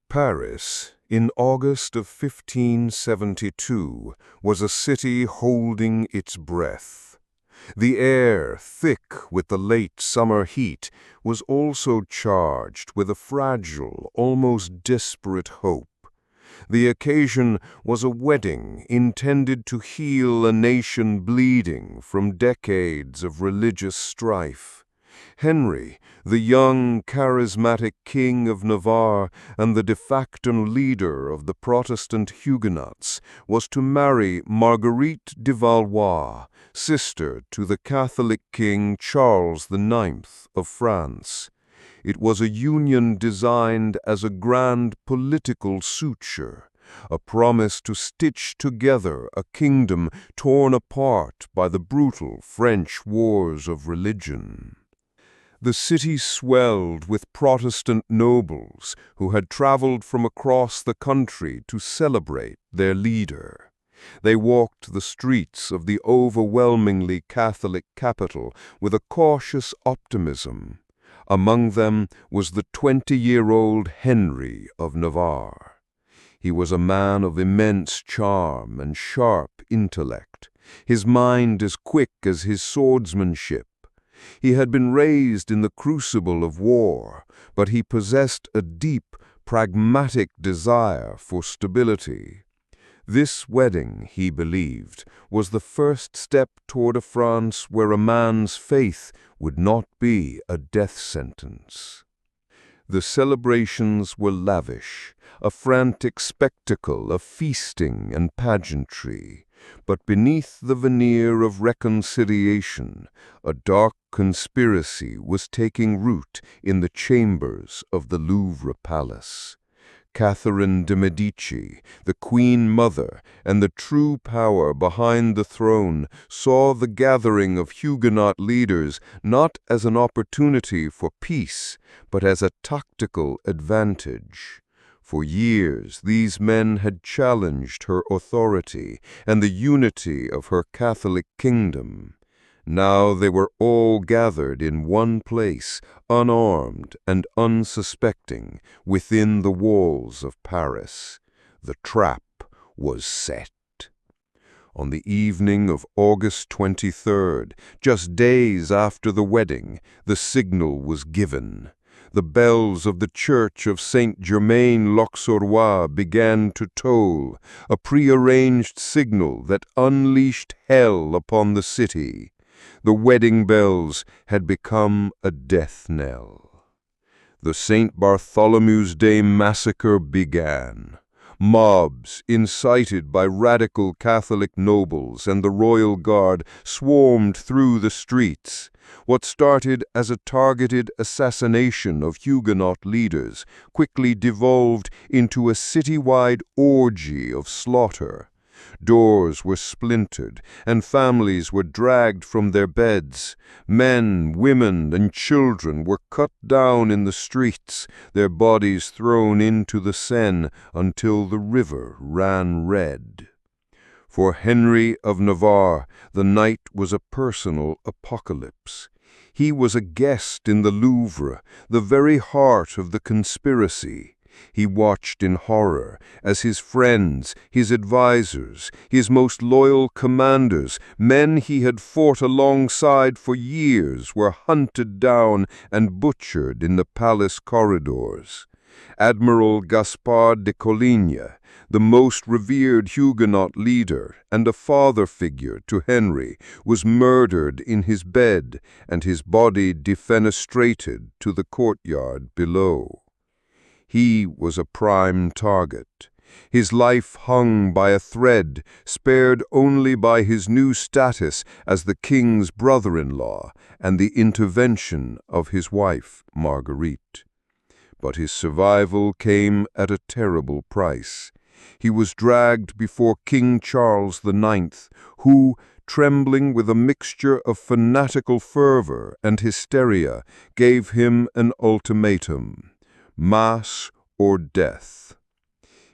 Paris, in August of 1572, was a city holding its breath. The air, thick with the late summer heat, was also charged with a fragile, almost desperate hope. The occasion was a wedding intended to heal a nation bleeding from decades of religious strife. Henri, the young, charismatic king of Navarre and the de facto leader of the Protestant Huguenots, was to marry Marguerite de Valois, sister to the Catholic King Charles IX of France. It was a union designed as a grand political suture, a promise to stitch together a kingdom torn apart by the brutal French wars of religion. The city swelled with Protestant nobles who had traveled from across the country to celebrate their leader. They walked the streets of the overwhelmingly Catholic capital with a cautious optimism. Among them was the 20-year-old Henri of Navarre. He was a man of immense charm and sharp intellect, his mind as quick as his swordsmanship. He had been raised in the crucible of war, but he possessed a deep, pragmatic desire for stability. This wedding, he believed, was the first step toward a France where a man's faith would not be a death sentence. The celebrations were lavish, a frantic spectacle of feasting and pageantry. But beneath the veneer of reconciliation, a dark conspiracy was taking root in the chambers of the Louvre Palace. Catherine de' Medici, the Queen Mother and the true power behind the throne, saw the gathering of Huguenot leaders not as an opportunity for peace, but as a tactical advantage. For years, these men had challenged her authority and the unity of her Catholic kingdom. Now they were all gathered in one place, unarmed and unsuspecting, within the walls of Paris. The trap was set. On the evening of August 23rd, just days after the wedding, the signal was given. The bells of the church of Saint-Germain-l'Auxerrois began to toll, a prearranged signal that unleashed hell upon the city. The wedding bells had become a death knell. The St. Bartholomew's Day massacre began. Mobs, incited by radical Catholic nobles and the royal guard, swarmed through the streets. What started as a targeted assassination of Huguenot leaders quickly devolved into a citywide orgy of slaughter. Doors were splintered, and families were dragged from their beds. Men, women, and children were cut down in the streets, their bodies thrown into the Seine until the river ran red. For Henri of Navarre, the night was a personal apocalypse. He was a guest in the Louvre, the very heart of the conspiracy. He watched in horror as his friends, his advisors, his most loyal commanders, men he had fought alongside for years, were hunted down and butchered in the palace corridors. Admiral Gaspard de Coligny, the most revered Huguenot leader and a father figure to Henri, was murdered in his bed and his body defenestrated to the courtyard below. He was a prime target. His life hung by a thread, spared only by his new status as the king's brother-in-law and the intervention of his wife, Marguerite. But his survival came at a terrible price. He was dragged before King Charles IX, who, trembling with a mixture of fanatical fervor and hysteria, gave him an ultimatum: mass or death.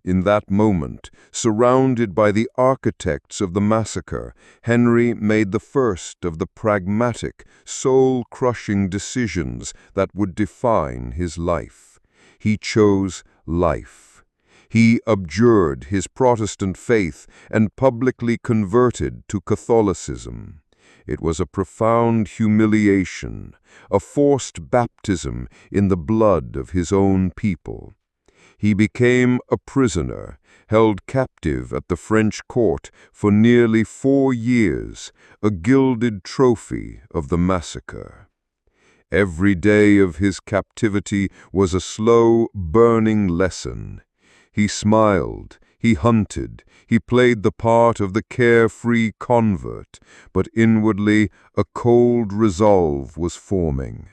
In that moment, surrounded by the architects of the massacre, Henri made the first of the pragmatic, soul-crushing decisions that would define his life. He chose life. He abjured his Protestant faith and publicly converted to Catholicism. It was a profound humiliation, a forced baptism in the blood of his own people. He became a prisoner, held captive at the French court for nearly 4 years, a gilded trophy of the massacre. Every day of his captivity was a slow, burning lesson. He smiled, he hunted, he played the part of the carefree convert, but inwardly a cold resolve was forming.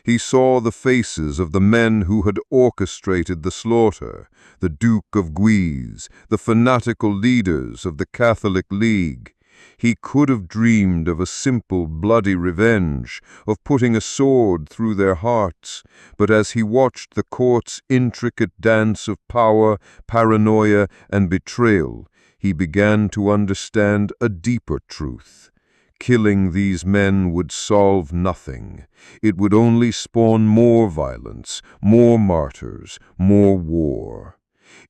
He saw the faces of the men who had orchestrated the slaughter, the Duke of Guise, the fanatical leaders of the Catholic League. He could have dreamed of a simple, bloody revenge, of putting a sword through their hearts, but as he watched the court's intricate dance of power, paranoia, and betrayal, he began to understand a deeper truth. Killing these men would solve nothing. It would only spawn more violence, more martyrs, more war.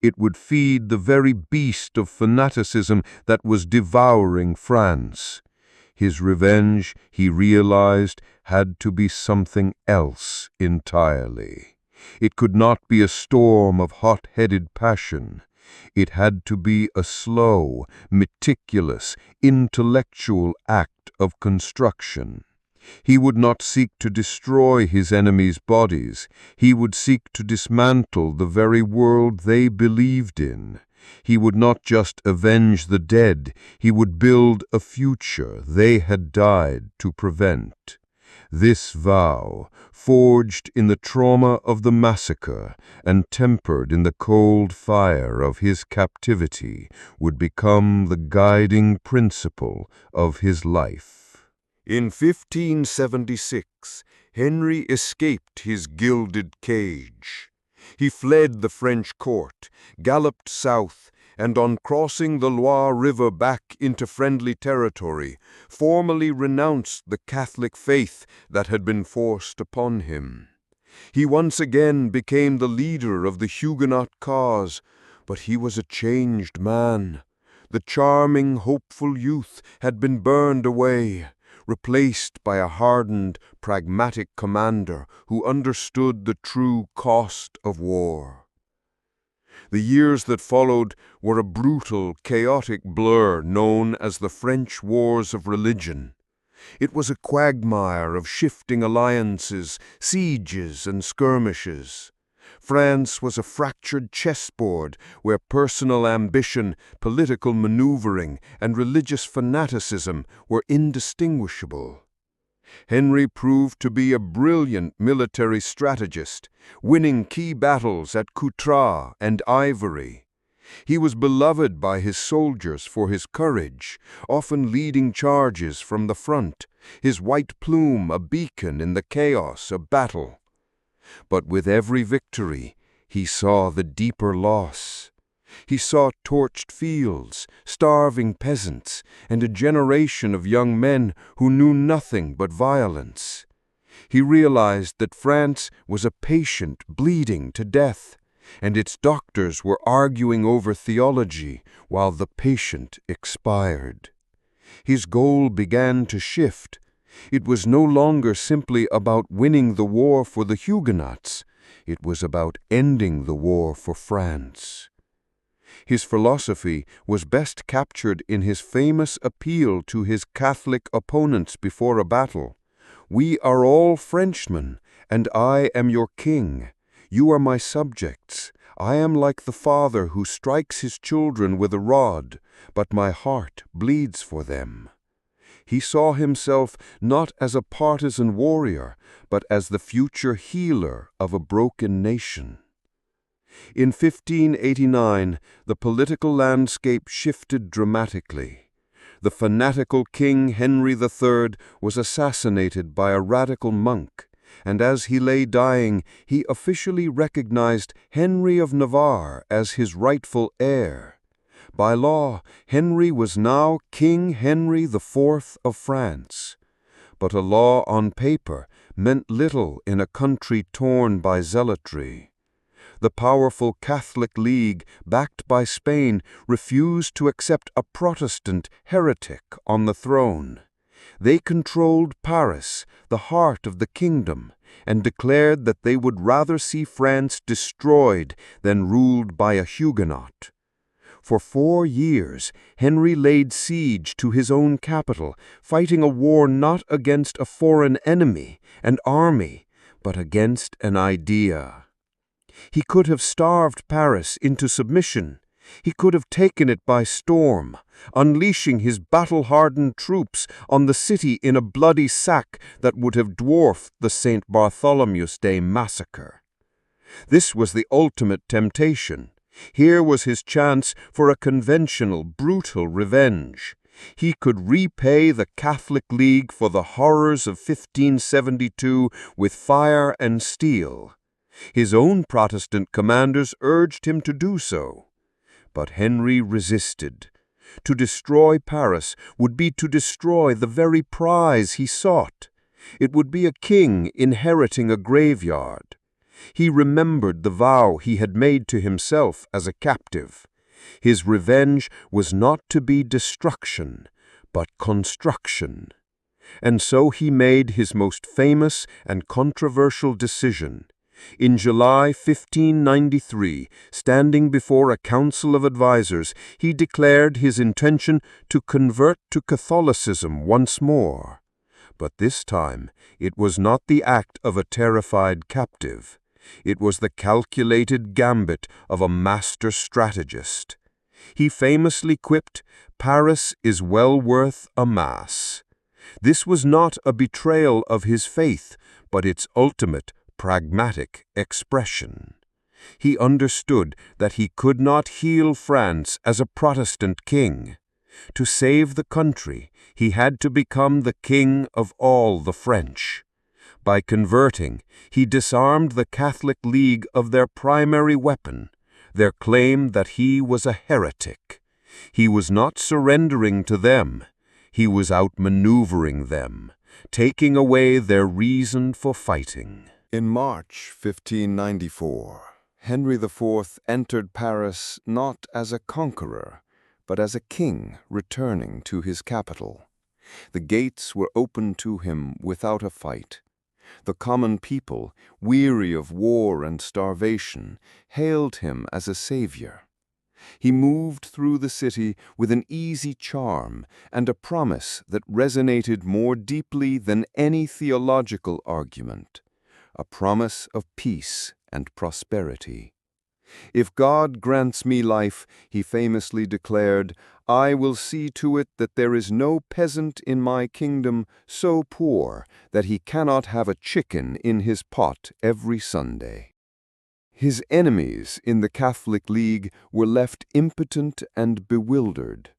It would feed the very beast of fanaticism that was devouring France. His revenge, he realized, had to be something else entirely. It could not be a storm of hot-headed passion. It had to be a slow, meticulous, intellectual act of construction. He would not seek to destroy his enemies' bodies. He would seek to dismantle the very world they believed in. He would not just avenge the dead. He would build a future they had died to prevent. This vow, forged in the trauma of the massacre and tempered in the cold fire of his captivity, would become the guiding principle of his life. In 1576, Henri escaped his gilded cage. He fled the French court, galloped south, and on crossing the Loire River back into friendly territory, formally renounced the Catholic faith that had been forced upon him. He once again became the leader of the Huguenot cause, but he was a changed man. The charming, hopeful youth had been burned away, replaced by a hardened, pragmatic commander who understood the true cost of war. The years that followed were a brutal, chaotic blur known as the French Wars of Religion. It was a quagmire of shifting alliances, sieges, and skirmishes. France was a fractured chessboard where personal ambition, political maneuvering, and religious fanaticism were indistinguishable. Henri proved to be a brilliant military strategist, winning key battles at Coutras and Ivry. He was beloved by his soldiers for his courage, often leading charges from the front, his white plume a beacon in the chaos of battle. But with every victory, he saw the deeper loss. He saw torched fields, starving peasants, and a generation of young men who knew nothing but violence. He realized that France was a patient bleeding to death, and its doctors were arguing over theology while the patient expired. His goal began to shift. It was no longer simply about winning the war for the Huguenots. It was about ending the war for France. His philosophy was best captured in his famous appeal to his Catholic opponents before a battle. "We are all Frenchmen, and I am your king. You are my subjects. I am like the father who strikes his children with a rod, but my heart bleeds for them." He saw himself not as a partisan warrior, but as the future healer of a broken nation. In 1589, the political landscape shifted dramatically. The fanatical King Henri III was assassinated by a radical monk, and as he lay dying, he officially recognized Henri of Navarre as his rightful heir. By law, Henri was now King Henri IV of France. But a law on paper meant little in a country torn by zealotry. The powerful Catholic League, backed by Spain, refused to accept a Protestant heretic on the throne. They controlled Paris, the heart of the kingdom, and declared that they would rather see France destroyed than ruled by a Huguenot. For 4 years, Henry laid siege to his own capital, fighting a war not against a foreign enemy, an army, but against an idea. He could have starved Paris into submission. He could have taken it by storm, unleashing his battle-hardened troops on the city in a bloody sack that would have dwarfed the St. Bartholomew's Day massacre. This was the ultimate temptation. Here was his chance for a conventional, brutal revenge. He could repay the Catholic League for the horrors of 1572 with fire and steel. His own Protestant commanders urged him to do so. But Henry resisted. To destroy Paris would be to destroy the very prize he sought. It would be a king inheriting a graveyard. He remembered the vow he had made to himself as a captive. His revenge was not to be destruction, but construction. And so he made his most famous and controversial decision. In July 1593, standing before a council of advisers, he declared his intention to convert to Catholicism once more. But this time, it was not the act of a terrified captive. It was the calculated gambit of a master strategist. He famously quipped, "Paris is well worth a mass." This was not a betrayal of his faith, but its ultimate pragmatic expression. He understood that he could not heal France as a Protestant king. To save the country, he had to become the king of all the French. By converting, he disarmed the Catholic League of their primary weapon, their claim that he was a heretic. He was not surrendering to them. He was outmaneuvering them, taking away their reason for fighting. In March 1594, Henry IV entered Paris not as a conqueror, but as a king returning to his capital. The gates were opened to him without a fight. The common people, weary of war and starvation, hailed him as a savior. He moved through the city with an easy charm and a promise that resonated more deeply than any theological argument, a promise of peace and prosperity. "If God grants me life," he famously declared, "I will see to it that there is no peasant in my kingdom so poor that he cannot have a chicken in his pot every Sunday." His enemies in the Catholic League were left impotent and bewildered.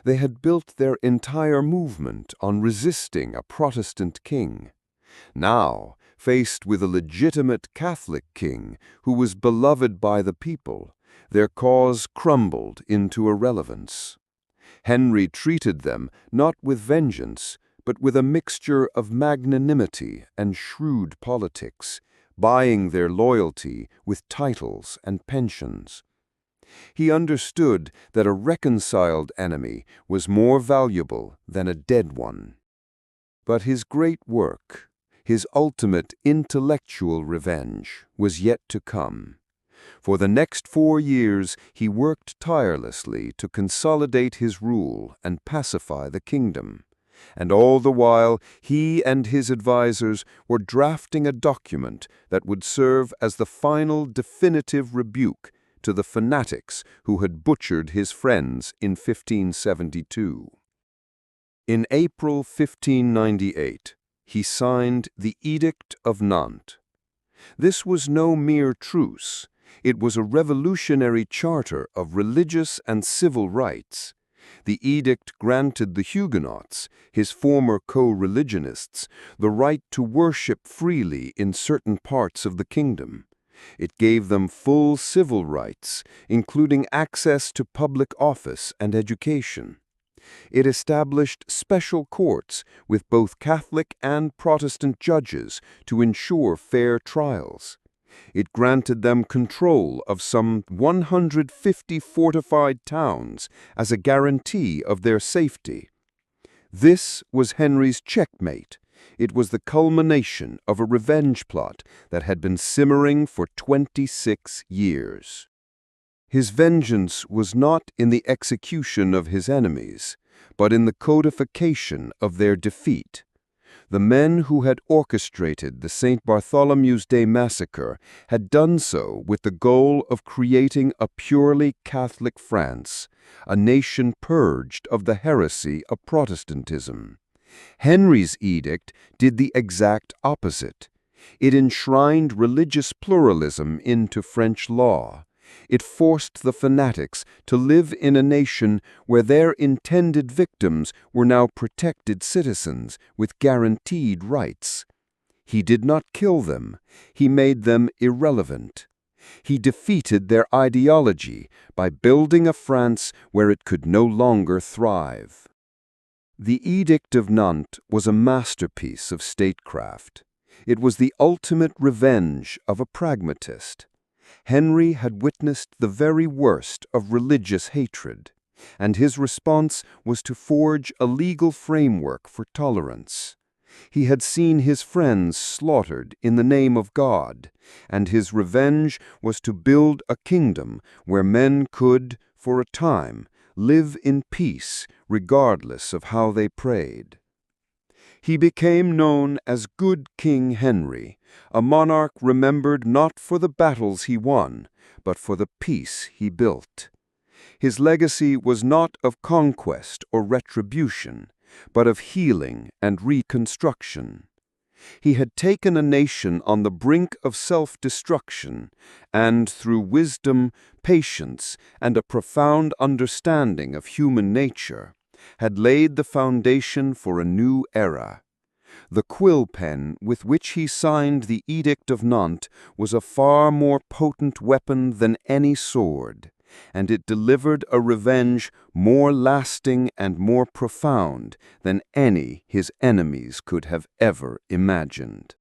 They had built their entire movement on resisting a Protestant king. Now, faced with a legitimate Catholic king who was beloved by the people, their cause crumbled into irrelevance. Henry treated them not with vengeance, but with a mixture of magnanimity and shrewd politics, buying their loyalty with titles and pensions. He understood that a reconciled enemy was more valuable than a dead one. But his great work, his ultimate intellectual revenge, was yet to come. For the next 4 years, he worked tirelessly to consolidate his rule and pacify the kingdom. And all the while, he and his advisers were drafting a document that would serve as the final definitive rebuke to the fanatics who had butchered his friends in 1572. In April 1598, he signed the Edict of Nantes. This was no mere truce. It was a revolutionary charter of religious and civil rights. The edict granted the Huguenots, his former co-religionists, the right to worship freely in certain parts of the kingdom. It gave them full civil rights, including access to public office and education. It established special courts with both Catholic and Protestant judges to ensure fair trials. It granted them control of some 150 fortified towns as a guarantee of their safety. This was Henry's checkmate. It was the culmination of a revenge plot that had been simmering for 26 years. His vengeance was not in the execution of his enemies, but in the codification of their defeat. The men who had orchestrated the St. Bartholomew's Day massacre had done so with the goal of creating a purely Catholic France, a nation purged of the heresy of Protestantism. Henry's edict did the exact opposite. It enshrined religious pluralism into French law. It forced the fanatics to live in a nation where their intended victims were now protected citizens with guaranteed rights. He did not kill them. He made them irrelevant. He defeated their ideology by building a France where it could no longer thrive. The Edict of Nantes was a masterpiece of statecraft. It was the ultimate revenge of a pragmatist. Henry had witnessed the very worst of religious hatred, and his response was to forge a legal framework for tolerance. He had seen his friends slaughtered in the name of God, and his revenge was to build a kingdom where men could, for a time, live in peace regardless of how they prayed. He became known as Good King Henry, a monarch remembered not for the battles he won, but for the peace he built. His legacy was not of conquest or retribution, but of healing and reconstruction. He had taken a nation on the brink of self-destruction, and through wisdom, patience, and a profound understanding of human nature, had laid the foundation for a new era. The quill pen with which he signed the Edict of Nantes was a far more potent weapon than any sword, and it delivered a revenge more lasting and more profound than any his enemies could have ever imagined.